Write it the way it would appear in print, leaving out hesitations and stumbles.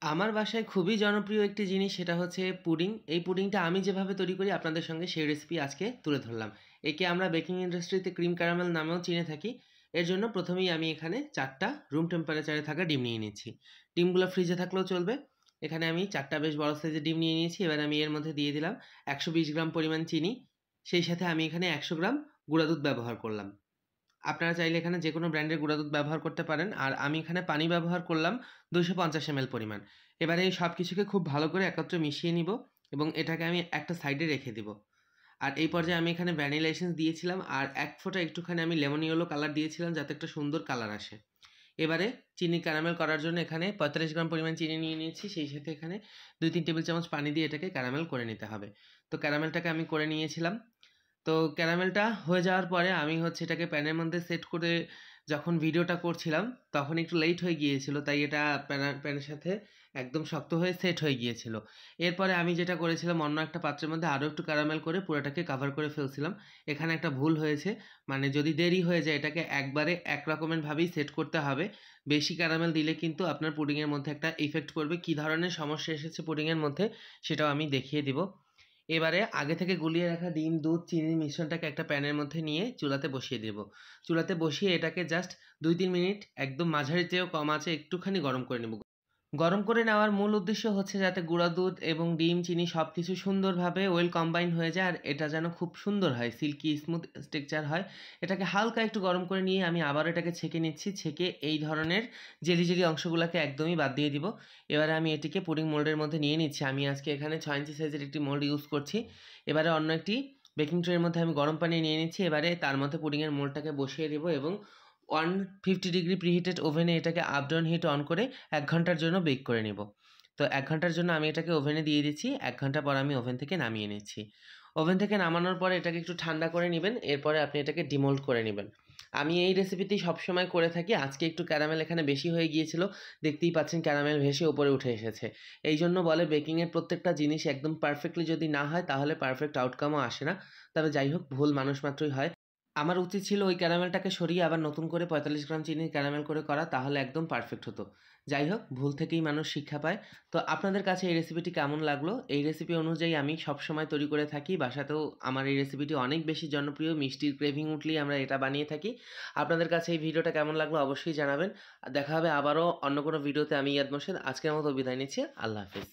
আমার বাসায় খুবই জনপ্রিয় একটি জিনিস সেটা হচ্ছে পুডিং। এই পুডিংটা আমি যেভাবে তৈরি করি আপনাদের সঙ্গে সেই রেসিপি আজকে তুলে ধরলাম। একে আমরা বেকিং ইন্ডাস্ট্রিতে ক্রিম ক্যারামেল নামেও চিনে থাকি। এর জন্য প্রথমেই আমি এখানে ৪ টা রুম টেম্পারেচারে থাকা ডিম নিয়ে নিচ্ছি। ডিমগুলো ফ্রিজে থাকলেও চলবে। এখানে আমি ৪ টা বেশ বড় সাইজের ডিম নিয়ে নিয়েছি। এবার আমি এর মধ্যে দিয়ে দিলাম ১২০ গ্রাম পরিমাণ চিনি। সেই সাথে আমি এখানে ১০০ গ্রাম গুঁড়া দুধ ব্যবহার করলাম। আপনারা চাইলে এখানে যেকোনো ব্র্যান্ডের গুঁড়া দুধ ব্যবহার করতে পারেন। আর আমি এখানে পানি ব্যবহার করলাম ২৫০ এমএল পরিমাণ। এবারে এই সব কিছুকে খুব ভালো করে একত্রে মিশিয়ে নিব এবং এটাকে আমি একটা সাইডে রেখে দিব। আর এই পর্যায়ে আমি এখানে ভ্যানিলা এসেন্স দিয়েছিলাম আর ১ ফোঁটা একটুখানি আমি লেমন ইয়েলো কালার দিয়েছিলাম যাতে একটা সুন্দর কালার আসে। এবারে চিনি ক্যারামেল করার জন্য এখানে ৪৫ গ্রাম পরিমাণ চিনি নিয়ে নিয়েছি। সেই সাথে এখানে ২-৩ টেবিল চামচ পানি দিয়ে এটাকে ক্যারামেল করে নিতে হবে। তো ক্যারামেলটাকে আমি করে নিয়েছিলাম। তো ক্যারামেলটা হয়ে যাওয়ার পরে আমি হচ্ছে এটাকে প্যানের মধ্যে সেট করে যখন ভিডিওটা করছিলাম তখন একটু লেট হয়ে গিয়েছিল, তাই এটা প্যানের সাথে একদম শক্ত হয়ে সেট হয়ে গিয়েছিল। এরপরে আমি যেটা করেছিলাম অন্য একটা পাত্রের মধ্যে আরও একটু ক্যারামেল করে পুরোটাকে কাভার করে ফেলছিলাম। এখানে একটা ভুল হয়েছে, মানে যদি দেরি হয়ে যায় এটাকে একবারে এক রকমের ভাবেই সেট করতে হবে। বেশি ক্যারামেল দিলে কিন্তু আপনার পুডিংয়ের মধ্যে একটা ইফেক্ট করবে। কী ধরনের সমস্যা এসেছে পুডিংয়ের মধ্যে সেটাও আমি দেখিয়ে দিব। এবারে আগে থেকে গুলিয়ে রাখা ডিম, দুধ, চিনির মিশ্রণটাকে একটা প্যানের মধ্যে নিয়ে চুলাতে বসিয়ে দেব। চুলাতে বসিয়ে এটাকে জাস্ট ২-৩ মিনিট একদম মাঝারি চেয়েও কম আঁচে একটুখানি গরম করে নেব। গরম করে নেওয়ার মূল উদ্দেশ্য হচ্ছে যাতে গুঁড়া দুধ এবং ডিম, চিনি সব কিছু সুন্দরভাবে ওয়েল কম্বাইন হয়ে যায় আর এটা যেন খুব সুন্দর হয়, সিল্কি স্মুথ টেক্সচার হয়। এটাকে হালকা একটু গরম করে নিয়ে আমি আবার এটাকে ছেঁকে নিচ্ছি। ছেঁকে এই ধরনের জেলি জেলি অংশগুলোকে একদমই বাদ দিয়ে দিব। এবারে আমি এটিকে পুডিং মোল্ডের মধ্যে নিয়ে নিচ্ছি। আমি আজকে এখানে ৬ ইঞ্চি সাইজের একটি মোল্ড ইউজ করছি। এবারে অন্য একটি বেকিং ট্রের মধ্যে আমি গরম পানি নিয়ে নিচ্ছি। এবারে তার মধ্যে পুডিংয়ের মোল্ডটাকে বসিয়ে দেবো এবং 150 ডিগ্রি প্রিহিটেড ওভেনে এটাকে আপ ডাউন হিট অন করে ১ ঘন্টার জন্য বেক করে নেব। তো ১ ঘন্টার জন্য আমি এটাকে ওভেনে দিয়ে দিচ্ছি। ১ ঘন্টা পর আমি ওভেন থেকে নামিয়ে নিচ্ছি। ওভেন থেকে নামানোর পরে এটাকে একটু ঠান্ডা করে নেবেন। এরপরে আপনি এটাকে ডিমোল্ড করে নেবেন। আমি এই রেসিপিটি সবসময় করে থাকি। আজকে একটু ক্যারামেল এখানে বেশি হয়ে গিয়েছিল। দেখতেই পাচ্ছেন ক্যারামেল ভেসে উপরে উঠে এসেছে। এই জন্য বলে বেকিংয়ের প্রত্যেকটা জিনিস একদম পারফেক্টলি যদি না হয় তাহলে পারফেক্ট আউটকামও আসে না। তবে যাই হোক, ভুল মানুষ মাত্রই হয়। আমার উচিত ছিল ওই ক্যারামেলটাকে সরিয়ে আবার নতুন করে ৪৫ গ্রাম চিনির ক্যারামেল করে করা, তাহলে একদম পারফেক্ট হতো। যাই হোক, ভুল থেকেই মানুষ শিক্ষা পায়। তো আপনাদের কাছে এই রেসিপিটি কেমন লাগলো? এই রেসিপি অনুযায়ী আমি সবসময় তৈরি করে থাকি। বাসাতেও আমার এই রেসিপিটি অনেক বেশি জনপ্রিয়। মিষ্টির ক্রেভিং উঠলেই আমরা এটা বানিয়ে থাকি। আপনাদের কাছে এই ভিডিওটা কেমন লাগলো অবশ্যই জানাবেন। আর দেখা হবে আবারও অন্য কোনো ভিডিওতে। আমি ইয়াদ মোর্শেদ আজকের মতো বিদায় নিচ্ছি। আল্লাহ হাফেজ।